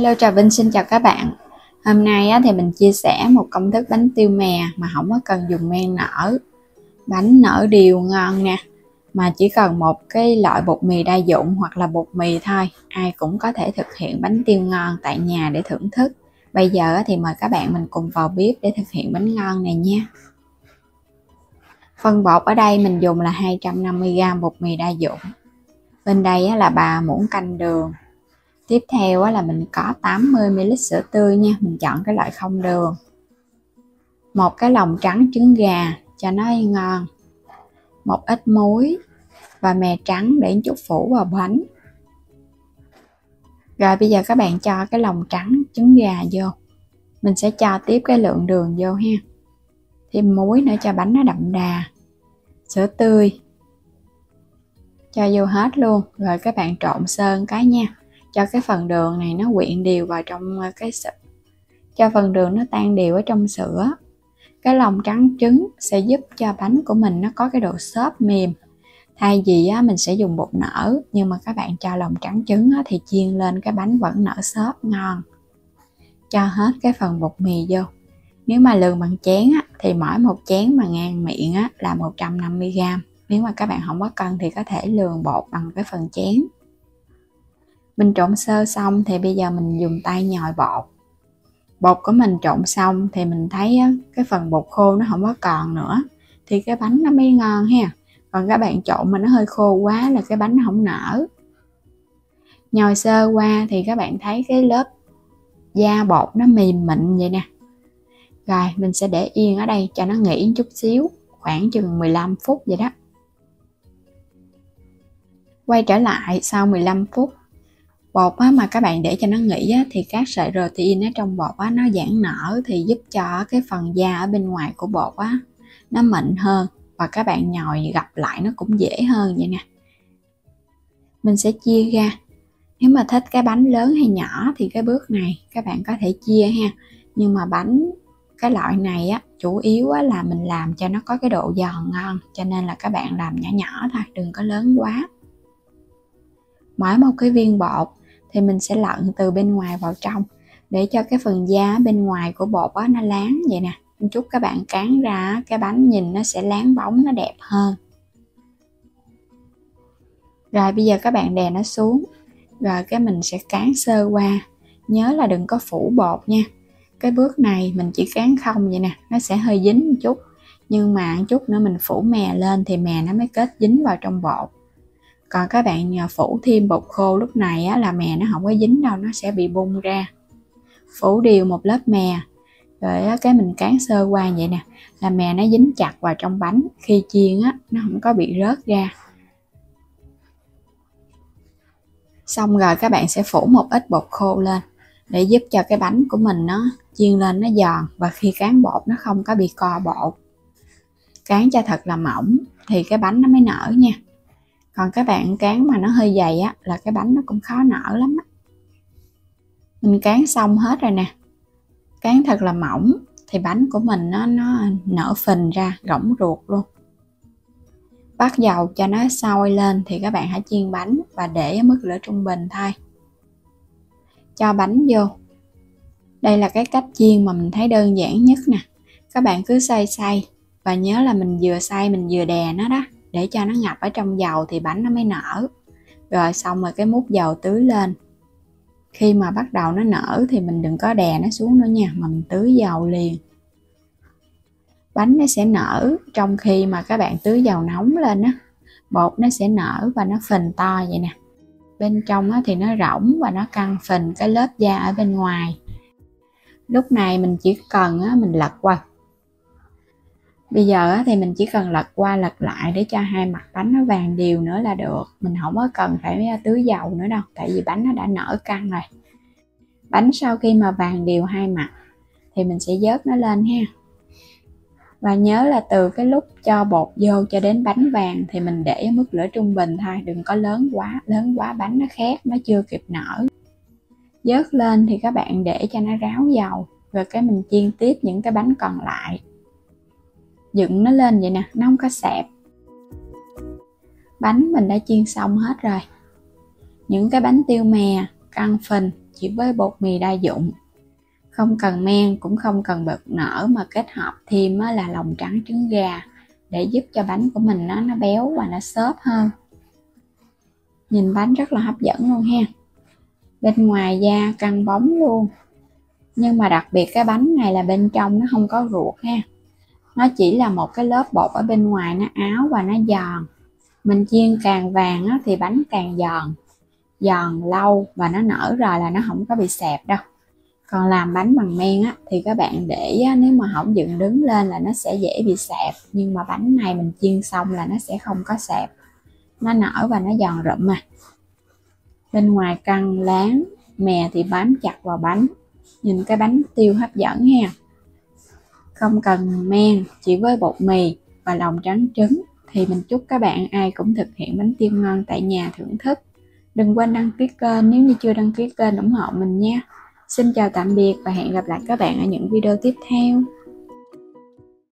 Hello, Trà Vinh xin chào các bạn. Hôm nay thì mình chia sẻ một công thức bánh tiêu mè mà không có cần dùng men nở. Bánh nở đều ngon nè, mà chỉ cần một cái loại bột mì đa dụng hoặc là bột mì thôi, ai cũng có thể thực hiện bánh tiêu ngon tại nhà để thưởng thức. Bây giờ thì mời các bạn mình cùng vào bếp để thực hiện bánh ngon này nha. Phần bột ở đây mình dùng là 250g bột mì đa dụng. Bên đây là 3 muỗng canh đường. Tiếp theo là mình có 80ml sữa tươi nha, mình chọn cái loại không đường. Một cái lòng trắng trứng gà cho nó ngon. Một ít muối và mè trắng để chút phủ vào bánh. Rồi bây giờ các bạn cho cái lòng trắng trứng gà vô. Mình sẽ cho tiếp cái lượng đường vô ha. Thêm muối nữa cho bánh nó đậm đà. Sữa tươi. Cho vô hết luôn. Rồi các bạn trộn sơn cái nha. Cho cái phần đường này nó quyện đều vào trong cái sữa. Cho phần đường nó tan đều ở trong sữa. Cái lòng trắng trứng sẽ giúp cho bánh của mình nó có cái độ xốp mềm. Thay vì mình sẽ dùng bột nở, nhưng mà các bạn cho lòng trắng trứng thì chiên lên cái bánh vẫn nở xốp ngon. Cho hết cái phần bột mì vô. Nếu mà lường bằng chén thì mỗi một chén mà ngang miệng là 150g. Nếu mà các bạn không có cân thì có thể lường bột bằng cái phần chén. Mình trộn sơ xong thì bây giờ mình dùng tay nhồi bột. Bột của mình trộn xong thì mình thấy cái phần bột khô nó không có còn nữa, thì cái bánh nó mới ngon ha. Còn các bạn trộn mà nó hơi khô quá là cái bánh nó không nở. Nhồi sơ qua thì các bạn thấy cái lớp da bột nó mềm mịn vậy nè. Rồi mình sẽ để yên ở đây cho nó nghỉ chút xíu, khoảng chừng 15 phút vậy đó. Quay trở lại sau 15 phút. Bột mà các bạn để cho nó nghỉ thì các sợi protein ở trong bột nó giãn nở, thì giúp cho cái phần da ở bên ngoài của bột nó mịn hơn, và các bạn nhồi gặp lại nó cũng dễ hơn vậy nè. Mình sẽ chia ra. Nếu mà thích cái bánh lớn hay nhỏ thì cái bước này các bạn có thể chia ha. Nhưng mà bánh cái loại này chủ yếu là mình làm cho nó có cái độ giòn ngon, cho nên là các bạn làm nhỏ nhỏ thôi, đừng có lớn quá. Mỗi một cái viên bột thì mình sẽ lặn từ bên ngoài vào trong để cho cái phần da bên ngoài của bột nó láng vậy nè. Chút các bạn cán ra cái bánh nhìn nó sẽ láng bóng, nó đẹp hơn. Rồi bây giờ các bạn đè nó xuống. Rồi cái mình sẽ cán sơ qua. Nhớ là đừng có phủ bột nha. Cái bước này mình chỉ cán không vậy nè, nó sẽ hơi dính một chút. Nhưng mà một chút nữa mình phủ mè lên thì mè nó mới kết dính vào trong bột. Còn các bạn phủ thêm bột khô lúc này là mè nó không có dính đâu, nó sẽ bị bung ra. Phủ đều một lớp mè. Rồi cái mình cán sơ qua vậy nè, là mè nó dính chặt vào trong bánh. Khi chiên nó không có bị rớt ra. Xong rồi các bạn sẽ phủ một ít bột khô lên để giúp cho cái bánh của mình nó chiên lên nó giòn, và khi cán bột nó không có bị co bột. Cán cho thật là mỏng thì cái bánh nó mới nở nha. Còn các bạn cán mà nó hơi dày là cái bánh nó cũng khó nở lắm Mình cán xong hết rồi nè. Cán thật là mỏng thì bánh của mình nó nở phình ra, rỗng ruột luôn. Bắt dầu cho nó sôi lên thì các bạn hãy chiên bánh và để ở mức lửa trung bình thôi. Cho bánh vô. Đây là cái cách chiên mà mình thấy đơn giản nhất nè. Các bạn cứ xay và nhớ là mình vừa xay mình vừa đè nó đó, để cho nó ngập ở trong dầu thì bánh nó mới nở. Rồi xong rồi cái múc dầu tưới lên. Khi mà bắt đầu nó nở thì mình đừng có đè nó xuống nữa nha, mà mình tưới dầu liền. Bánh nó sẽ nở trong khi mà các bạn tưới dầu nóng lên bột nó sẽ nở và nó phình to vậy nè. Bên trong thì nó rỗng và nó căng phình cái lớp da ở bên ngoài. Lúc này mình chỉ cần mình lật qua. Bây giờ thì mình chỉ cần lật qua lật lại để cho hai mặt bánh nó vàng đều nữa là được. Mình không có cần phải tưới dầu nữa đâu, tại vì bánh nó đã nở căng rồi. Bánh sau khi mà vàng đều hai mặt thì mình sẽ vớt nó lên ha. Và nhớ là từ cái lúc cho bột vô cho đến bánh vàng thì mình để ở mức lửa trung bình thôi, đừng có lớn quá bánh nó khét, nó chưa kịp nở. Vớt lên thì các bạn để cho nó ráo dầu, rồi cái mình chiên tiếp những cái bánh còn lại. Dựng nó lên vậy nè, nó không có xẹp. Bánh mình đã chiên xong hết rồi. Những cái bánh tiêu mè căng phình, chỉ với bột mì đa dụng. Không cần men cũng không cần bột nở, mà kết hợp thêm là lòng trắng trứng gà để giúp cho bánh của mình nó béo và nó xốp hơn. Nhìn bánh rất là hấp dẫn luôn ha. Bên ngoài da căng bóng luôn. Nhưng mà đặc biệt cái bánh này là bên trong nó không có ruột ha. Nó chỉ là một cái lớp bột ở bên ngoài, nó áo và nó giòn. Mình chiên càng vàng thì bánh càng giòn. Giòn lâu và nó nở rồi là nó không có bị xẹp đâu. Còn làm bánh bằng men thì các bạn để nếu mà không dựng đứng lên là nó sẽ dễ bị xẹp. Nhưng mà bánh này mình chiên xong là nó sẽ không có xẹp. Nó nở và nó giòn rụm mà. Bên ngoài căng láng, mè thì bám chặt vào bánh. Nhìn cái bánh tiêu hấp dẫn ha. Không cần men, chỉ với bột mì và lòng trắng trứng thì mình chúc các bạn ai cũng thực hiện bánh tiêu ngon tại nhà thưởng thức. Đừng quên đăng ký kênh nếu như chưa đăng ký kênh, ủng hộ mình nha. Xin chào tạm biệt và hẹn gặp lại các bạn ở những video tiếp theo.